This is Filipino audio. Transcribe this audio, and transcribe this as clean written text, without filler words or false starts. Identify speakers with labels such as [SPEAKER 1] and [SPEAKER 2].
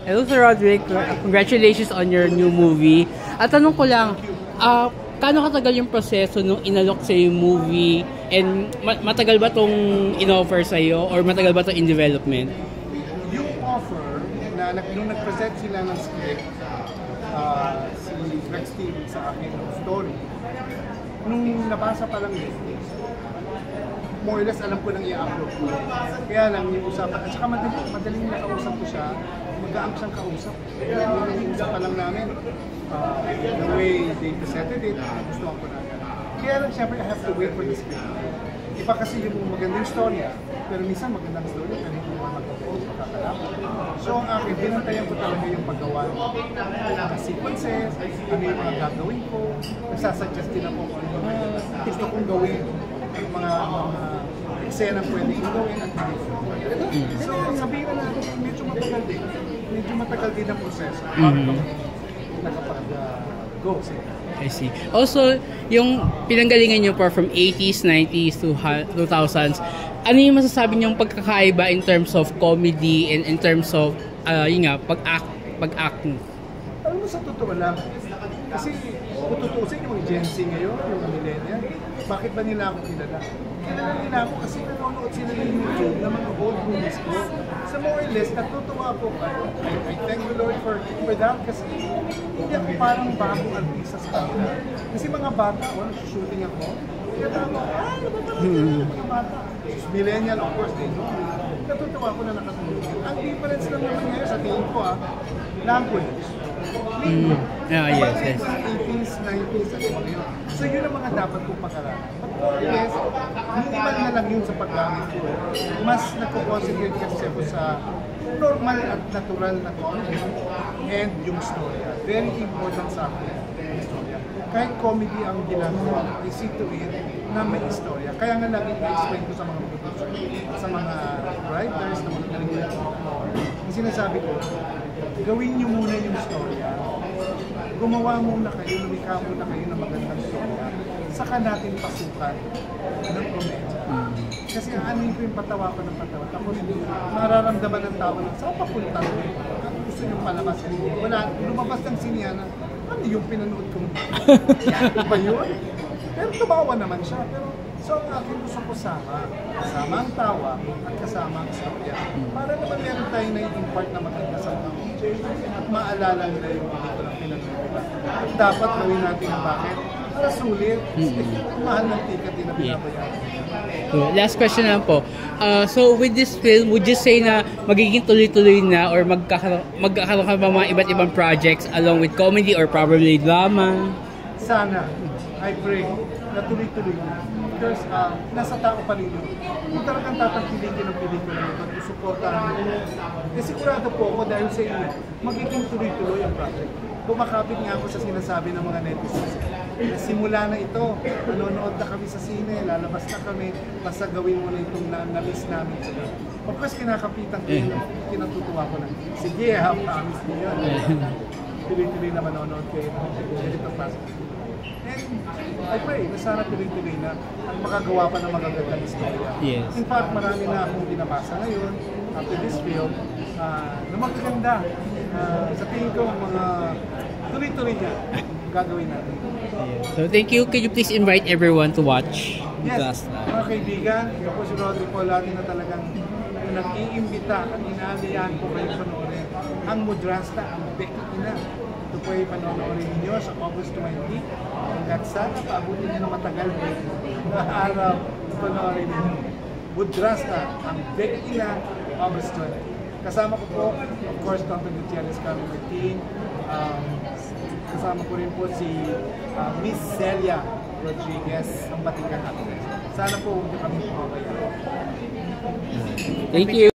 [SPEAKER 1] Hello, Sir Roderick. Congratulations on your new movie. At tanong ko lang, kano katagal yung proseso nung inalok sa yung movie? And matagal ba tong in-offer sa'yo? Or matagal ba to in development?
[SPEAKER 2] Yung offer, nung nag-present sila ng script, si Rex Stevens sa akin ng story, nung nabasa pa lang yun, more or less alam ko nang i-upload ko. Kaya lang yung usapan, at saka madaling nakausap ko siya, magaang siyang kausap. Yung usapan lang namin, the way they presented it, gusto ko na. Kaya lang siyempre I have to wait for the script. Iba kasi yung magandang storya, pero minsan magandang storya, pero hindi mo mag-compose, makakalapot. So ang akin, binantayan ko talaga yung paggawa ng sequences, ano yung mga gagawin ko, nagsasuggest din ako kung ano yung gusto kong gawin, ang mga eksena pwedeng gawin at hindi ko. So sabihin na natin, medyo matagal din ang proseso. Nakapag-go sila.
[SPEAKER 1] I see. Also, yung pinanggalingan nyo from 80s, 90s to 2000s, ano yung masasabi niyong pagkakaiba in terms of comedy and in terms of, yun nga, pag-acting?
[SPEAKER 2] Alam mo, sa totoo lang, kasi kung tutusin yung Gen Z ngayon, yung millennial, bakit ba nila ako kilala? Kilala nila ako kasi nanonood sila ng YouTube ng mga old movies ko. So more or less, natutuwa po kayo. I thank the Lord for that kasi hindi ako parang bagong artista sa kanila. Kasi mga bata, nag-shooting ako, kaya tama ako, ano ba talaga mga bata? Millennial, of course, they know. Natutuwa ko na nakatulog. Ang difference lang naman ngayon sa tingin ko, language.
[SPEAKER 1] Yes.
[SPEAKER 2] 80s, 90s, at mga yun. So yun ang mga dapat kong pag-aralan. But more or less, minimal na lang yun sa paggamit ko. Mas nagko-concentrate kasi ako sa normal at natural na comedy and yung storya. Very important sa akin yung storya. Kahit comedy ang ginagawa, I see to it na may istorya. Kaya nga lagi i-explain ko sa mga producer, sa mga writers, na mga galing. Yung sinasabi ko, gawin niyo muna yung storya. Gumawa muna kayo, lumikha muna kayo ng magandang storya. Saka natin pasukan ng komedya. Kasi aanin ko yung patawa ko ng patawa. Tapos mararamdaman ng tao na saan papunta ko? Ano gusto niyong palabas? Wala, lumabas ng sinyana. Ano yung pinanood kong ba yun? Pero tumawa naman siya. Pero so ang akin gusto ko kasama ang tawa at kasama ang storya. Para naman meron tayo na yung part na maganda sa mga at maalala nila yung pelikulang pinag-iba. At dapat gawin natin ang bakit? Para sulit. Mahal ng ticket din na binabayaran.
[SPEAKER 1] Last question lang po. So with this film, would you say na magiging tuloy-tuloy na or magkakaroon ka ba mga iba't ibang projects along with comedy or probably drama?
[SPEAKER 2] Sana. I pray na tuloy-tuloy na. Because nasa tao pa rin yun. Kung talagang tatangkilikin ng pelikula nito at susuportahan nyo, sigurado po ako dahil sa inyo, magiging tuloy-tuloy ang project. Kumakapit nga ako sa sinasabi ng mga netizens. Simula na ito, nanonood na kami sa sine, lalabas na kami, basta gawin mo na itong na-miss namin sila. Of course, kinakapitan ko yun, kinatutuwa ko na. Sige, promise mo yun. Tuloy-tuloy na manonood kayo ng ganitong process. And I pray na sana tuloy-tuloy na at makagawa pa ng magagandang istorya.
[SPEAKER 1] Yes.
[SPEAKER 2] In fact, marami na akong binabasa ngayon after this film na magaganda. Sa tingin ko, mga tuloy-tuloy niya gagawin natin.
[SPEAKER 1] So thank you. Could you please invite everyone to watch?
[SPEAKER 2] Yes, mga kaibigan, ikaw po si Roderick Paulati na talagang nag-iimbita at inaalihan po kayo panoorin ang Mudrasta, ang Becky Ina. Ito po ay panoorin ninyo sa August 20. Hanggang sana paabutin niyo na matagal na araw na panoorin ninyo. Mudrasta, ang Becky Ina, August 20. Kasama ko po, of course, Dr. Gutierrez coming with team. Kasama ko rin po si Miss Celia Rodriguez, ang batikan natin. Sana po huwag niyo kami pumabayaan.
[SPEAKER 1] Thank you.